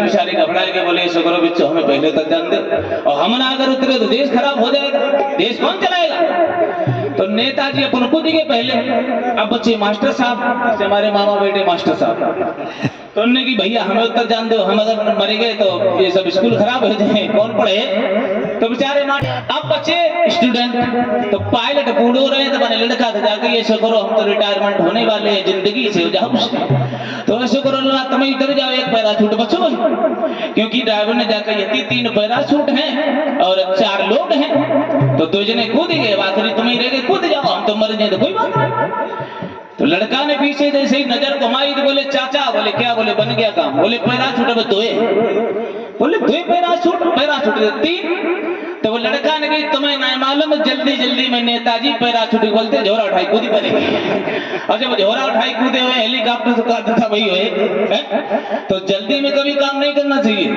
बेचारे घबराए के बोले ऐसा करो बच्चों हमें पहले तक जान दे और हम ना अगर उतरे तो देश खराब हो जाएगा, देश कौन चलाएगा। तो नेताजी अपन को दिखे पहले, अब बच्चे मास्टर साहब से हमारे मामा बेटे मास्टर साहब तो उन्होंने कि भैया हमें उत्तर जान दो, हम अगर मर गए तो ये सब स्कूल खराब हो जाए, कौन पढ़े। तो बेचारे अब बच्चे स्टूडेंट तो पायलट बूढ़ो रहे तो मैंने लड़का था जाके ऐसा करो हम तो रिटायरमेंट होने वाले हैं जिंदगी से, जाओ तो ऐसे करो ना तुम्हें इधर जाओ एक पैराशूट बचो, क्योंकि ड्राइवर ने जाकर ये 3 पैराशूट हैं और 4 लोग हैं तो 2 जने कूद गए, आखिरी तुम्हें रह गए, कूद जाओ हम तो मर जाए तो कोई बात नहीं। तो लड़का ने पीछे जैसे ही नजर घुमाई तो बोले चाचा, बोले क्या, बोले बन गया काम, बोले पैराशूट अब 2, बोले 2 पैराशूट 3। तो वो लड़का ने कही तुम्हें नहीं मालूम जल्दी जल्दी में नेताजी पैराशूट बोलते झोरा उठाई कूदी पड़ेगी, और जब झोरा उठाई कूदे हुए हेलीकॉप्टर से कहता था भाई हुए तो जल्दी में कभी काम नहीं करना चाहिए।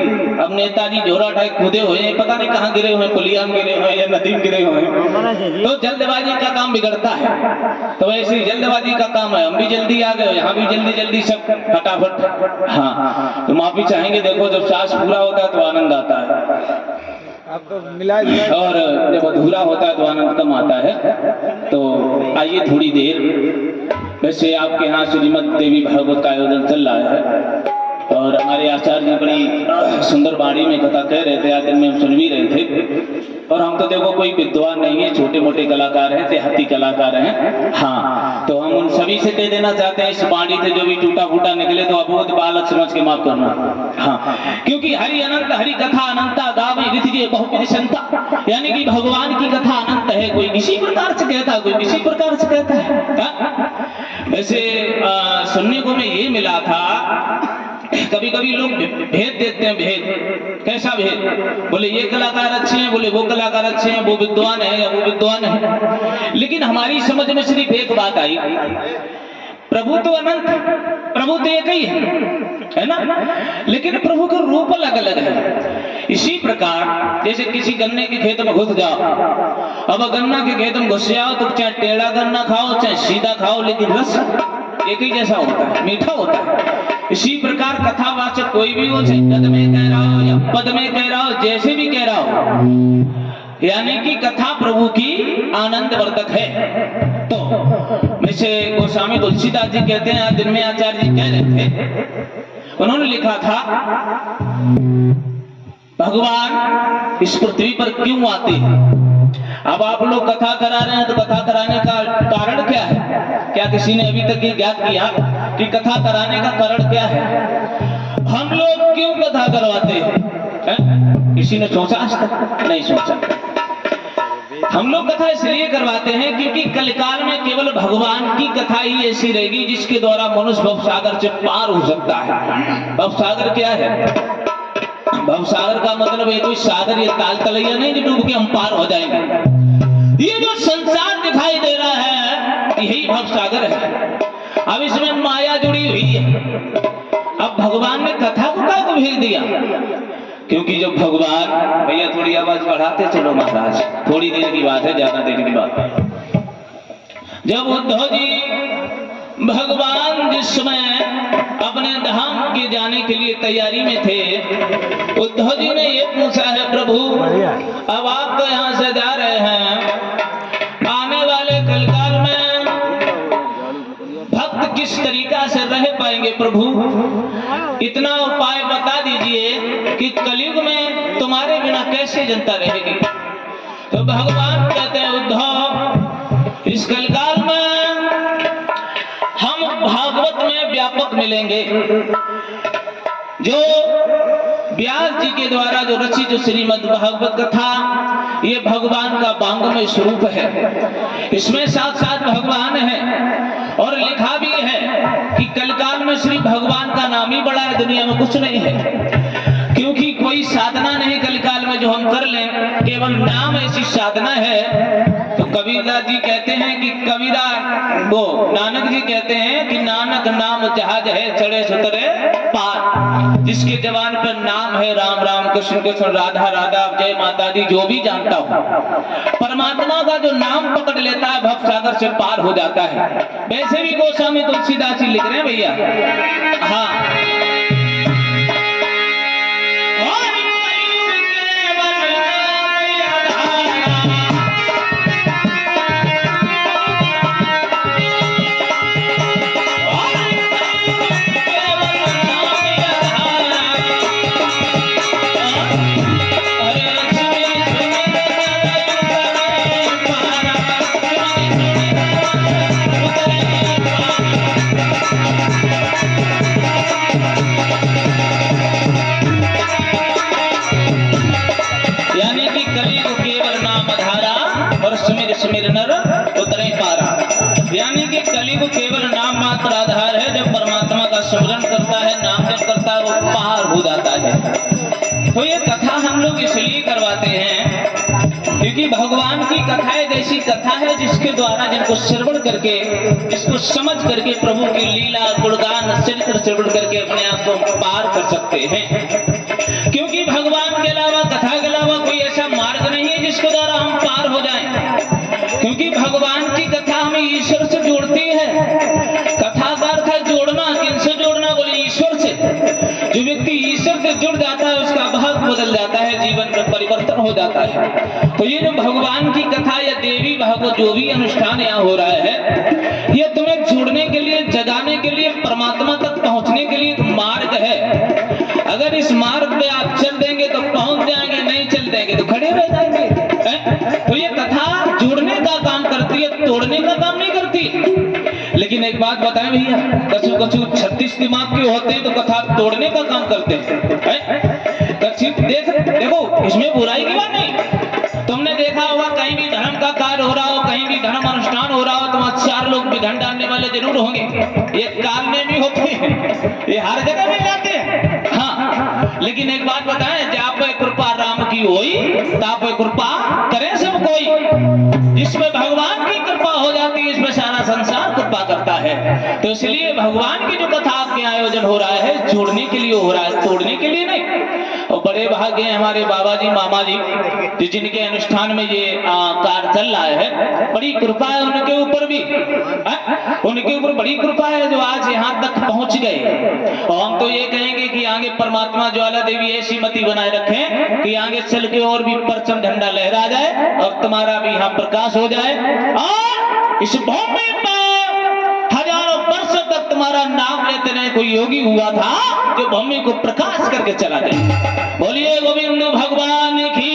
अब नेताजी झोरा उठाई कूदे हुए पता नहीं कहाँ गिरे हुए, पुलिया में गिरे हुए या नदी में गिरे हुए, तो जल्दबाजी का काम बिगड़ता है। तो ऐसी जल्दबाजी का काम है, हम भी जल्दी आ गए, यहाँ भी जल्दी जल्दी सब फटाफट। हाँ तो माफी चाहेंगे, देखो जब सांस पूरा होता है तो आनंद आता है आपको मिला और जब अधूरा होता है तो आनंद कम आता है। तो आइए थोड़ी देर, वैसे आपके यहाँ श्रीमद देवी भागवत का आयोजन चल रहा है और हमारे आचार्य जी बड़ी सुंदर बाणी में कथा कह रहे थे, आज दिन में हम सुन भी रहे थे। और हम तो देखो कोई विद्वान नहीं है, छोटे मोटे कलाकार हैं, देहाती कलाकार हैं। हाँ तो हम उन सभी से कह देना चाहते हैं इस बाणी से जो भी टूटा फूटा निकले तो अबोध बालक समझ के माफ करना। हाँ क्योंकि हरि अनंत हरि कथा अनंता गावे ऋतिजे बहुविध संता, यानी कि भगवान की कथा अनंत है, कोई किसी प्रकार से कहता है कोई किसी प्रकार से कहता है। वैसे सुनने को में ये मिला था, कभी कभी लोग भेद देते हैं, भेद कैसा भेद, बोले ये कलाकार अच्छे हैं, बोले वो कलाकार अच्छे हैं, वो विद्वान है या वो विद्वान है। लेकिन हमारी समझ में सिर्फ एक बात आई, प्रभु तो अनंत, प्रभु तो एक ही है ना, लेकिन प्रभु का रूप अलग अलग है। इसी प्रकार जैसे किसी गन्ने के खेत में घुस जाओ, अब गन्ना के खेत में घुस जाओ तो चाहे टेढ़ा गन्ना खाओ चाहे सीधा खाओ, लेकिन रस एक ही जैसा होता है, मीठा होता है। इसी प्रकार कथावाचक कोई भी हो, चाहे पद में कह रहा हो या पद में कह रहा हो, जैसे भी कह रहा हो, यानी कि कथा प्रभु की आनंद वर्धक है। तो वैसे गोस्वामी तुलसीदास जी कहते हैं, आज दिन में आचार्य जी कह रहे थे, उन्होंने लिखा था भगवान इस पृथ्वी पर क्यों आते हैं। अब आप लोग कथा करा रहे हैं तो कथा कराने का कारण क्या है, क्या किसी ने अभी तक ये ज्ञात किया कि कथा कराने का कारण क्या है, हम लोग क्यों कथा करवाते हैं? किसी ने सोचा आज तक? नहीं सोचा। हम लोग कथा इसलिए करवाते हैं क्योंकि कलिकाल में केवल भगवान की कथा ही ऐसी रहेगी जिसके द्वारा मनुष्य भवसागर से पार हो सकता है। भवसागर क्या है? भवसागर का मतलब है कोई सागर, ये ताल तलैया नहीं कि डूब के हम पार हो जाएंगे। ये जो संसार दिखाई दे रहा है यही भवसागर है। अब इसमें माया जुड़ी हुई है। अब भगवान ने कथा को क्या को भेज दिया, क्योंकि जब भगवान, भैया थोड़ी आवाज बढ़ाते चलो महाराज, थोड़ी देर की बात है, ज्यादा देर की बात है। जब उद्धव जी भगवान जिस समय अपने धाम के जाने के लिए तैयारी में थे, उद्धव जी ने ये पूछा है, प्रभु अब आप तो यहाँ से जा रहे हैं, आने वाले कलकाल में भक्त किस तरीका से रह पाएंगे प्रभु, इतना उपाय बता दीजिए कि कलयुग में तुम्हारे बिना कैसे जनता रहेगी। तो भगवान कहते हैं, उद्धव इस कलकाल में हम भागवत में व्यापक मिलेंगे, जो व्यास जी के द्वारा जो रचित जो श्रीमद् भागवत कथा, ये भगवान का वांग्मय स्वरूप है। इसमें साथ साथ भगवान है और लिखा भी है कि कलकाल में श्री भगवान का नाम ही बड़ा है, दुनिया में कुछ नहीं है। क्योंकि कोई साधना नहीं कलकाल में जो हम कर लें, केवल नाम ऐसी साधना है। तो कबीरदास जी कहते हैं कि कबीरा वो नानक जी कहते हैं कि नानक नाम जहाज है चढ़े सुतरे पार, जिसके जवान पर नाम है राम राम कृष्ण कृष्ण राधा राधा जय माता दी, जो भी जानता हो परमात्मा का जो नाम पकड़ लेता है भव सागर से पार हो जाता है। वैसे भी गोस्वामी तुलसीदास जी लिख रहे हैं भैया, हाँ पार हो जाता है। तो ये कथा हम लोग इसलिए करवाते हैं क्योंकि भगवान की कथा एक ऐसी कथा है जिसके द्वारा जिनको श्रवण करके, जिसको समझ करके प्रभु की लीला गुणगान चरित्र श्रवण करके अपने आप को पार कर सकते हैं। क्योंकि भगवान के अलावा, कथा के अलावा कोई ऐसा मार्ग नहीं है जिसके द्वारा हम पार हो जाएं। क्योंकि भगवान की कथा हमें ईश्वर से जोड़ती है। कथा का अर्थ है जोड़ना। किनसे जोड़ना? बोले ईश्वर से। जो व्यक्ति ईश्वर से जुड़ जाता है उसका भाग बदल जाता है, जीवन में परिवर्तन हो जाता है। तो ये जो भगवान की कथा या देवी भागवत जो भी अनुष्ठान यहाँ हो रहा है, ये तुम्हें जुड़ने के लिए, जगाने के लिए, परमात्मा तक पहुंचने के लिए एक मार्ग है। अगर इस मार्ग पे आप चल देंगे तो पहुंच जाएंगे, नहीं चल देंगे तो खड़े रह जाएंगे। तो ये कथा जोड़ने का काम करती है, तोड़ने का काम नहीं करती। लेकिन एक बात बताएं भैया, कछु कछु 36 दिमाग के होते हैं तो कथा तोड़ने का काम करते हैं। देखो इसमें बुराई की बात नहीं। तुमने देखा होगा कहीं भी धर्म का कार्य हो रहा हो, कहीं भी धर्म अनुष्ठान हो रहा हो, तो वहां 4 लोग विधन डालने वाले जरूर होंगे। ये काल में भी होते हैं, ये हर जगह मिल जाते हैं। हाँ, लेकिन एक बात बताएं, जहाँ पे कृपा राम की होई तहाँ पे कृपा करे सब कोई। जिसमें भगवान की कृपा हो जाती है इसमें सारा संसार कृपा करता है। तो इसलिए भगवान की जो कथा आपके आयोजन हो रहा है जोड़ने के लिए हो रहा है, तोड़ने के लिए नहीं। और बड़े भाग्य हैं हमारे बाबा जी, मामा जी, जिनके अनुष्ठान में ये कार्य चल रहा है। बड़ी कृपा है उनके ऊपर भी, उनके ऊपर बड़ी कृपा है जो आज यहाँ तक पहुंच गए। और हम तो ये कहेंगे कि आगे परमात्मा ज्वाला देवी ऐसी मति बनाए रखें कि आगे चल के और भी परचम झंडा लहरा जाए और तुम्हारा भी यहाँ प्रकाश हो जाए। और इस भूमि पर हजारों वर्षों तक तुम्हारा नाम लेते रहे कोई योगी हुआ था जो भूमि को प्रकाश करके चला गया। बोलिए गोविंद भगवान की।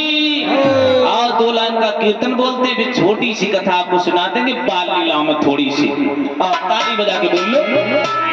और 2 लाइन का कीर्तन बोलते भी, छोटी सी कथा आपको सुना देंगे बाल लीलाओं में थोड़ी सी, और ताली बजा के बोल लो।